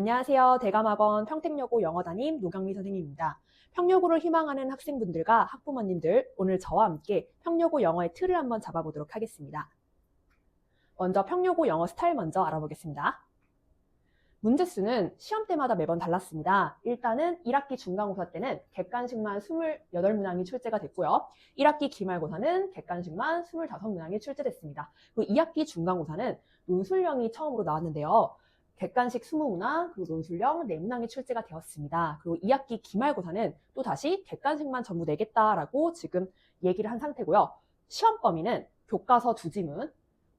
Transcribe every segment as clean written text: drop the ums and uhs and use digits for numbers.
안녕하세요. 대감학원 평택여고 영어담임 노경미 선생님입니다. 평여고를 희망하는 학생분들과 학부모님들, 오늘 저와 함께 평여고 영어의 틀을 한번 잡아보도록 하겠습니다. 먼저 평여고 영어 스타일 먼저 알아보겠습니다. 문제 수는 시험 때마다 매번 달랐습니다. 일단은 1학기 중간고사 때는 객관식만 28문항이 출제가 됐고요. 1학기 기말고사는 객관식만 25문항이 출제됐습니다. 그리고 2학기 중간고사는 논술형이 처음으로 나왔는데요. 객관식 20문항, 그리고 논술형 4문항이 출제가 되었습니다. 그리고 2학기 기말고사는 또 다시 객관식만 전부 내겠다라고 지금 얘기를 한 상태고요. 시험 범위는 교과서 2지문,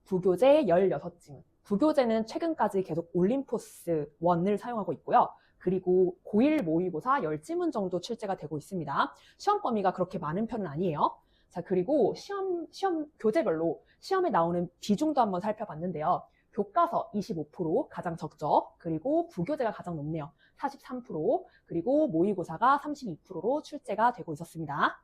부교재 16지문, 부교재는 최근까지 계속 올림포스 1을 사용하고 있고요. 그리고 고1 모의고사 10지문 정도 출제가 되고 있습니다. 시험 범위가 그렇게 많은 편은 아니에요. 자, 그리고 시험 교재별로 시험에 나오는 비중도 한번 살펴봤는데요. 교과서 25% 가장 적죠. 그리고 부교재가 가장 높네요. 43%, 그리고 모의고사가 32%로 출제가 되고 있었습니다.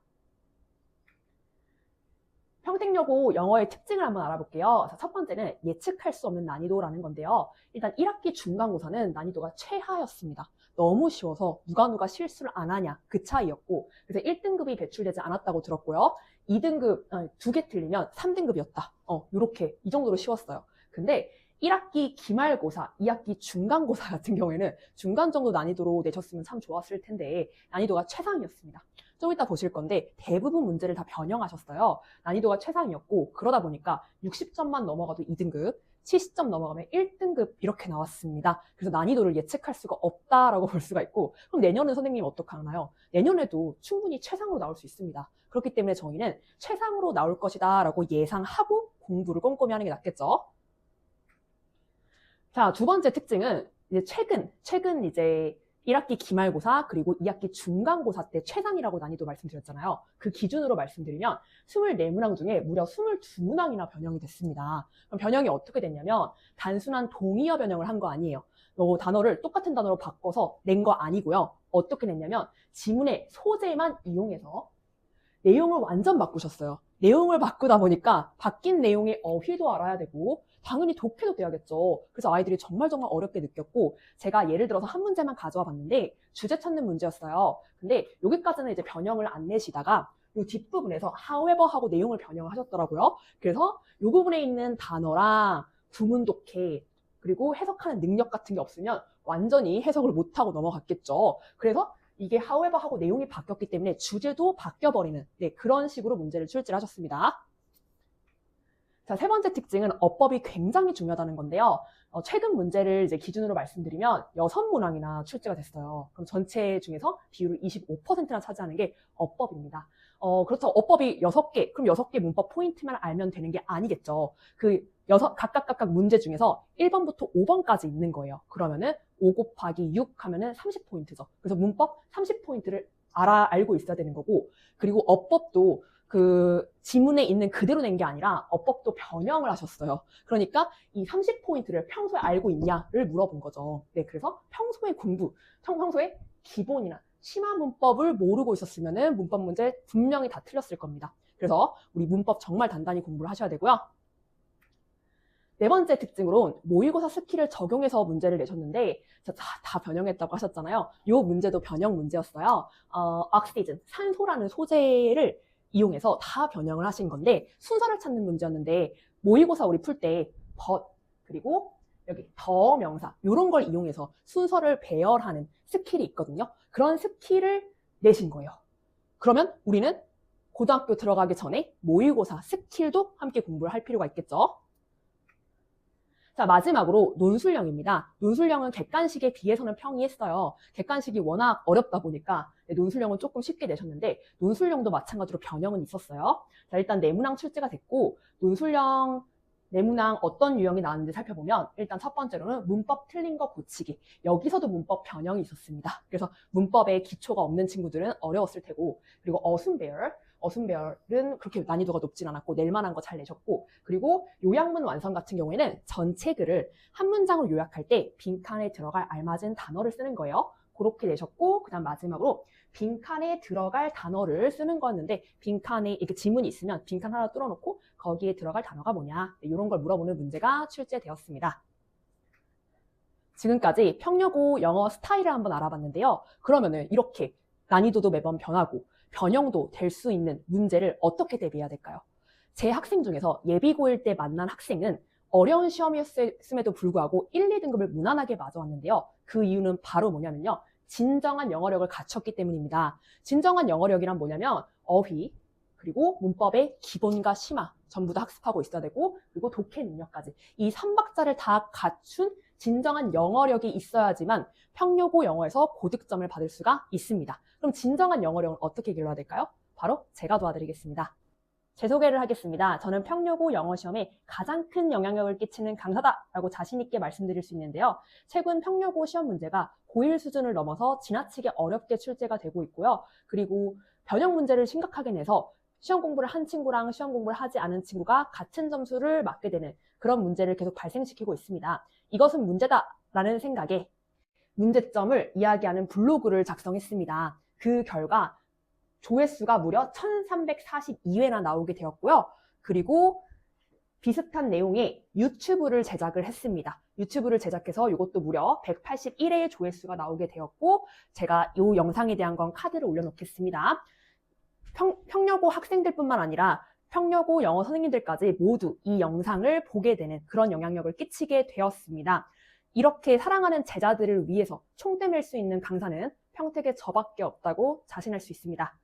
평택여고 영어의 특징을 한번 알아볼게요. 첫 번째는 예측할 수 없는 난이도라는 건데요. 일단 1학기 중간고사는 난이도가 최하였습니다. 너무 쉬워서 누가 실수를 안 하냐 그 차이였고, 그래서 1등급이 배출되지 않았다고 들었고요. 2등급 2개 틀리면 3등급이었다. 이렇게 이 정도로 쉬웠어요. 근데 1학기 기말고사, 2학기 중간고사 같은 경우에는 중간 정도 난이도로 내셨으면 참 좋았을 텐데 난이도가 최상이었습니다. 좀 이따 보실 건데 대부분 문제를 다 변형하셨어요. 난이도가 최상이었고, 그러다 보니까 60점만 넘어가도 2등급, 70점 넘어가면 1등급 이렇게 나왔습니다. 그래서 난이도를 예측할 수가 없다라고 볼 수가 있고, 그럼 내년은 선생님 어떡하나요? 내년에도 충분히 최상으로 나올 수 있습니다. 그렇기 때문에 저희는 최상으로 나올 것이다 라고 예상하고 공부를 꼼꼼히 하는 게 낫겠죠. 자, 두 번째 특징은 이제 최근 이제 1학기 기말고사 그리고 2학기 중간고사 때 최상이라고 난이도 말씀드렸잖아요. 그 기준으로 말씀드리면 24문항 중에 무려 22문항이나 변형이 됐습니다. 그럼 변형이 어떻게 됐냐면 단순한 동의어 변형을 한 거 아니에요. 단어를 똑같은 단어로 바꿔서 낸 거 아니고요. 어떻게 냈냐면 지문의 소재만 이용해서 내용을 완전 바꾸셨어요. 내용을 바꾸다 보니까 바뀐 내용의 어휘도 알아야 되고 당연히 독해도 돼야겠죠. 그래서 아이들이 정말 어렵게 느꼈고, 제가 예를 들어서 한 문제만 가져와 봤는데 주제 찾는 문제였어요. 근데 여기까지는 이제 변형을 안 내시다가 이 뒷부분에서 however 하고 내용을 변형을 하셨더라고요. 그래서 이 부분에 있는 단어랑 구문 독해 그리고 해석하는 능력 같은 게 없으면 완전히 해석을 못하고 넘어갔겠죠. 그래서 이게 however 하고 내용이 바뀌었기 때문에 주제도 바뀌어버리는 그런 식으로 문제를 출제를 하셨습니다. 자, 세 번째 특징은 어법이 굉장히 중요하다는 건데요. 최근 문제를 이제 기준으로 말씀드리면 6문항이나 출제가 됐어요. 그럼 전체 중에서 비율을 25%나 차지하는 게 어법입니다. 그렇죠. 어법이 6개, 그럼 6개 문법 포인트만 알면 되는 게 아니겠죠. 각각 문제 중에서 1번부터 5번까지 있는 거예요. 그러면은 5 곱하기 6 하면은 30포인트죠. 그래서 문법 30포인트를 알고 있어야 되는 거고, 그리고 어법도 그 지문에 있는 그대로 낸 게 아니라 어법도 변형을 하셨어요. 그러니까 이 30포인트를 평소에 알고 있냐를 물어본 거죠. 그래서 평소에 평소에 기본이나 심화 문법을 모르고 있었으면은 문법 문제 분명히 다 틀렸을 겁니다. 그래서 우리 문법 정말 단단히 공부를 하셔야 되고요. 네 번째 특징으로 모의고사 스킬을 적용해서 문제를 내셨는데 다 변형했다고 하셨잖아요. 이 문제도 변형 문제였어요. oxygen, 산소라는 소재를 이용해서 다 변형을 하신 건데 순서를 찾는 문제였는데, 모의고사 우리 풀 때 but 그리고 여기 더 명사 이런 걸 이용해서 순서를 배열하는 스킬이 있거든요. 그런 스킬을 내신 거예요. 그러면 우리는 고등학교 들어가기 전에 모의고사 스킬도 함께 공부를 할 필요가 있겠죠. 자, 마지막으로 논술형입니다. 논술형은 객관식에 비해서는 평이했어요. 객관식이 워낙 어렵다 보니까 논술형은 조금 쉽게 내셨는데 논술형도 마찬가지로 변형은 있었어요. 자, 일단 4문항 출제가 됐고, 논술형 4문항 어떤 유형이 나왔는지 살펴보면 일단 첫 번째로는 문법 틀린 거 고치기. 여기서도 문법 변형이 있었습니다. 그래서 문법에 기초가 없는 친구들은 어려웠을 테고, 그리고 어순배열은 그렇게 난이도가 높진 않았고 낼만한 거 잘 내셨고, 그리고 요약문 완성 같은 경우에는 전체 글을 한 문장으로 요약할 때 빈칸에 들어갈 알맞은 단어를 쓰는 거예요. 그렇게 내셨고, 그 다음 마지막으로 빈칸에 들어갈 단어를 쓰는 거였는데, 빈칸에 이렇게 지문이 있으면 빈칸 하나 뚫어놓고 거기에 들어갈 단어가 뭐냐, 이런 걸 물어보는 문제가 출제되었습니다. 지금까지 평여고 영어 스타일을 한번 알아봤는데요. 그러면은 이렇게 난이도도 매번 변하고 변형도 될 수 있는 문제를 어떻게 대비해야 될까요? 제 학생 중에서 예비고일 때 만난 학생은 어려운 시험이었음에도 불구하고 1, 2등급을 무난하게 맞아왔는데요. 그 이유는 바로 뭐냐면요. 진정한 영어력을 갖췄기 때문입니다. 진정한 영어력이란 뭐냐면 어휘, 그리고 문법의 기본과 심화 전부 다 학습하고 있어야 되고, 그리고 독해 능력까지 이 3박자를 다 갖춘 진정한 영어력이 있어야지만 평여고 영어에서 고득점을 받을 수가 있습니다. 그럼 진정한 영어력은 어떻게 길러야 될까요? 바로 제가 도와드리겠습니다. 제 소개를 하겠습니다. 저는 평여고 영어 시험에 가장 큰 영향력을 끼치는 강사다라고 자신 있게 말씀드릴 수 있는데요. 최근 평여고 시험 문제가 고1 수준을 넘어서 지나치게 어렵게 출제가 되고 있고요. 그리고 변형 문제를 심각하게 내서 시험 공부를 한 친구랑 시험 공부를 하지 않은 친구가 같은 점수를 맞게 되는 그런 문제를 계속 발생시키고 있습니다. 이것은 문제다라는 생각에 문제점을 이야기하는 블로그를 작성했습니다. 그 결과 조회수가 무려 1342회나 나오게 되었고요. 그리고 비슷한 내용의 유튜브를 제작을 했습니다. 유튜브를 제작해서 이것도 무려 181회의 조회수가 나오게 되었고, 제가 이 영상에 대한 건 카드를 올려놓겠습니다. 평여고 학생들뿐만 아니라 평여고 영어 선생님들까지 모두 이 영상을 보게 되는 그런 영향력을 끼치게 되었습니다. 이렇게 사랑하는 제자들을 위해서 총대 맬 수 있는 강사는 평택에 저밖에 없다고 자신할 수 있습니다.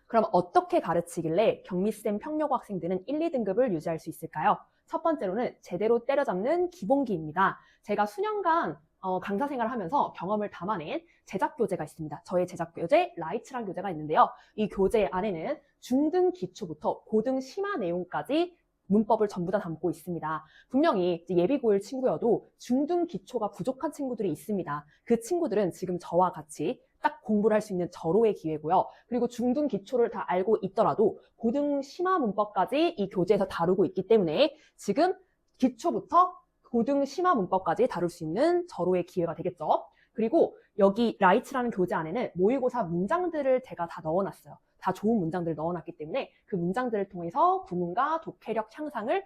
그럼 어떻게 가르치길래 경미쌤 평여고 학생들은 1, 2등급을 유지할 수 있을까요? 첫 번째로는 제대로 때려잡는 기본기입니다. 제가 수년간 강사 생활을 하면서 경험을 담아낸 제작 교재가 있습니다. 저의 제작 교재 라이츠란 교재가 있는데요. 이 교재 안에는 중등 기초부터 고등 심화 내용까지 문법을 전부 다 담고 있습니다. 분명히 예비고일 친구여도 중등 기초가 부족한 친구들이 있습니다. 그 친구들은 지금 저와 같이 딱 공부를 할 수 있는 절호의 기회고요. 그리고 중등 기초를 다 알고 있더라도 고등 심화 문법까지 이 교재에서 다루고 있기 때문에 지금 기초부터 고등 심화 문법까지 다룰 수 있는 절호의 기회가 되겠죠. 그리고 여기 라이츠라는 교재 안에는 모의고사 문장들을 제가 다 넣어놨어요. 다 좋은 문장들을 넣어놨기 때문에 그 문장들을 통해서 구문과 독해력 향상을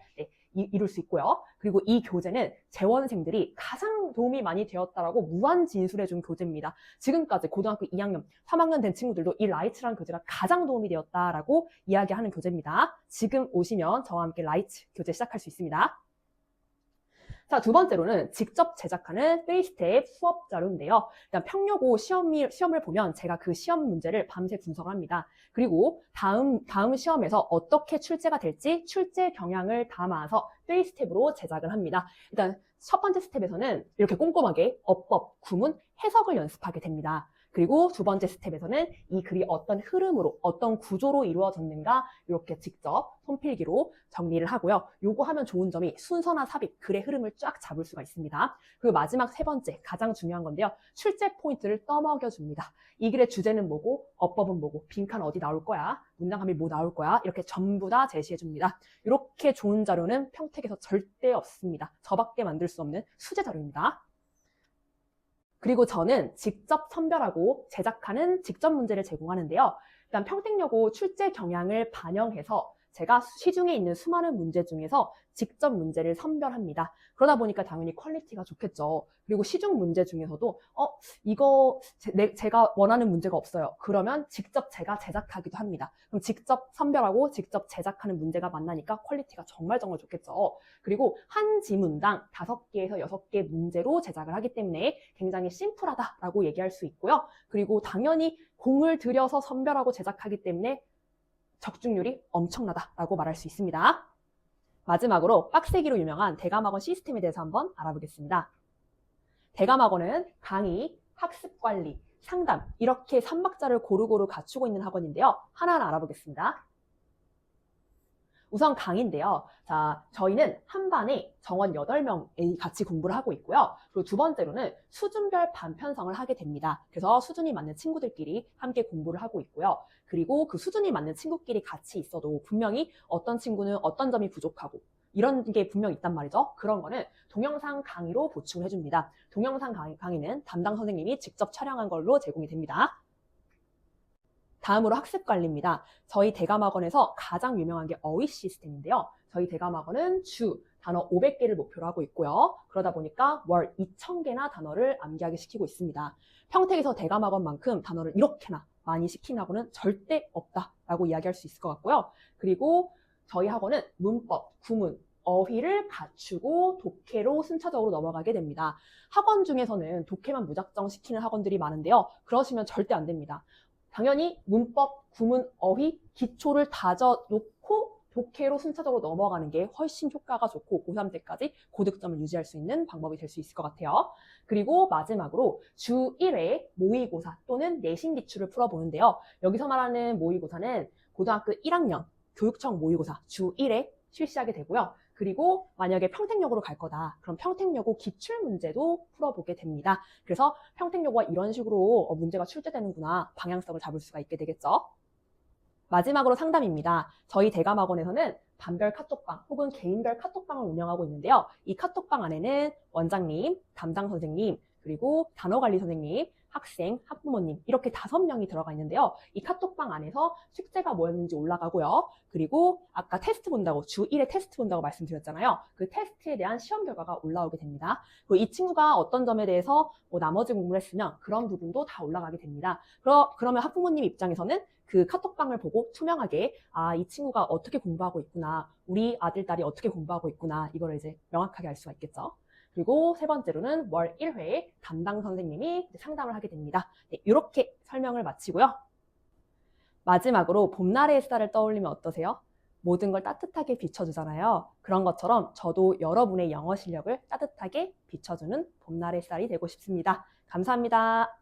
이룰 수 있고요. 그리고 이 교재는 재원생들이 가장 도움이 많이 되었다라고 무한 진술해준 교재입니다. 지금까지 고등학교 2학년, 3학년 된 친구들도 이 라이츠라는 교재가 가장 도움이 되었다라고 이야기하는 교재입니다. 지금 오시면 저와 함께 라이츠 교재 시작할 수 있습니다. 자, 두 번째로는 직접 제작하는 3스텝 수업 자료인데요. 일단 평여고 시험을 보면 제가 그 시험 문제를 밤새 분석을 합니다. 그리고 다음 시험에서 어떻게 출제가 될지 출제 경향을 담아서 3스텝으로 제작을 합니다. 일단 첫 번째 스텝에서는 이렇게 꼼꼼하게 어법, 구문, 해석을 연습하게 됩니다. 그리고 두 번째 스텝에서는 이 글이 어떤 흐름으로, 어떤 구조로 이루어졌는가 이렇게 직접 손필기로 정리를 하고요. 요거 하면 좋은 점이 순서나 삽입, 글의 흐름을 쫙 잡을 수가 있습니다. 그리고 마지막 세 번째, 가장 중요한 건데요. 출제 포인트를 떠먹여줍니다. 이 글의 주제는 뭐고, 어법은 뭐고, 빈칸 어디 나올 거야, 문장함이 뭐 나올 거야, 이렇게 전부 다 제시해줍니다. 이렇게 좋은 자료는 평택에서 절대 없습니다. 저밖에 만들 수 없는 수제 자료입니다. 그리고 저는 직접 선별하고 제작하는 직접 문제를 제공하는데요. 일단 평택여고 출제 경향을 반영해서 제가 시중에 있는 수많은 문제 중에서 직접 문제를 선별합니다. 그러다 보니까 당연히 퀄리티가 좋겠죠. 그리고 시중 문제 중에서도 이거 제가 원하는 문제가 없어요. 그러면 직접 제가 제작하기도 합니다. 그럼 직접 선별하고 직접 제작하는 문제가 만나니까 퀄리티가 정말 좋겠죠. 그리고 한 지문당 5개에서 6개 문제로 제작을 하기 때문에 굉장히 심플하다라고 얘기할 수 있고요. 그리고 당연히 공을 들여서 선별하고 제작하기 때문에 적중률이 엄청나다라고 말할 수 있습니다. 마지막으로 빡세기로 유명한 대감학원 시스템에 대해서 한번 알아보겠습니다. 대감학원은 강의, 학습관리, 상담 이렇게 3박자를 고루고루 갖추고 있는 학원인데요. 하나하나 알아보겠습니다. 우선 강의인데요. 자, 저희는 한 반에 정원 8명이 같이 공부를 하고 있고요. 그리고 두 번째로는 수준별 반 편성을 하게 됩니다. 그래서 수준이 맞는 친구들끼리 함께 공부를 하고 있고요. 그리고 그 수준이 맞는 친구끼리 같이 있어도 분명히 어떤 친구는 어떤 점이 부족하고 이런 게 분명히 있단 말이죠. 그런 거는 동영상 강의로 보충을 해줍니다. 동영상 강의는 담당 선생님이 직접 촬영한 걸로 제공이 됩니다. 다음으로 학습관리입니다. 저희 대감학원에서 가장 유명한 게 어휘 시스템인데요. 저희 대감학원은 주, 단어 500개를 목표로 하고 있고요. 그러다 보니까 월 2000개나 단어를 암기하게 시키고 있습니다. 평택에서 대감학원만큼 단어를 이렇게나 많이 시킨 학원은 절대 없다라고 이야기할 수 있을 것 같고요. 그리고 저희 학원은 문법, 구문, 어휘를 갖추고 독해로 순차적으로 넘어가게 됩니다. 학원 중에서는 독해만 무작정 시키는 학원들이 많은데요. 그러시면 절대 안 됩니다. 당연히 문법, 구문, 어휘, 기초를 다져놓고 독해로 순차적으로 넘어가는 게 훨씬 효과가 좋고 고3 때까지 고득점을 유지할 수 있는 방법이 될 수 있을 것 같아요. 그리고 마지막으로 주 1회 모의고사 또는 내신 기출을 풀어보는데요. 여기서 말하는 모의고사는 고등학교 1학년 교육청 모의고사 주 1회 실시하게 되고요. 그리고 만약에 평택여고로 갈 거다. 그럼 평택여고 기출문제도 풀어보게 됩니다. 그래서 평택여고가 이런 식으로 문제가 출제되는구나 방향성을 잡을 수가 있게 되겠죠. 마지막으로 상담입니다. 저희 대감학원에서는 반별 카톡방 혹은 개인별 카톡방을 운영하고 있는데요. 이 카톡방 안에는 원장님, 담당 선생님, 그리고 단어관리 선생님, 학생, 학부모님 이렇게 5명이 들어가 있는데요. 이 카톡방 안에서 숙제가 뭐였는지 올라가고요. 그리고 아까 테스트 본다고 주 1회 테스트 본다고 말씀드렸잖아요. 그 테스트에 대한 시험 결과가 올라오게 됩니다. 그리고 이 친구가 어떤 점에 대해서 나머지 공부를 했으면 그런 부분도 다 올라가게 됩니다. 그러면 학부모님 입장에서는 그 카톡방을 보고 투명하게 이 친구가 어떻게 공부하고 있구나, 우리 아들, 딸이 어떻게 공부하고 있구나 이거를 이제 명확하게 알 수가 있겠죠. 그리고 세 번째로는 월 1회 담당 선생님이 상담을 하게 됩니다. 네, 이렇게 설명을 마치고요. 마지막으로 봄날의 햇살을 떠올리면 어떠세요? 모든 걸 따뜻하게 비춰주잖아요. 그런 것처럼 저도 여러분의 영어 실력을 따뜻하게 비춰주는 봄날의 햇살이 되고 싶습니다. 감사합니다.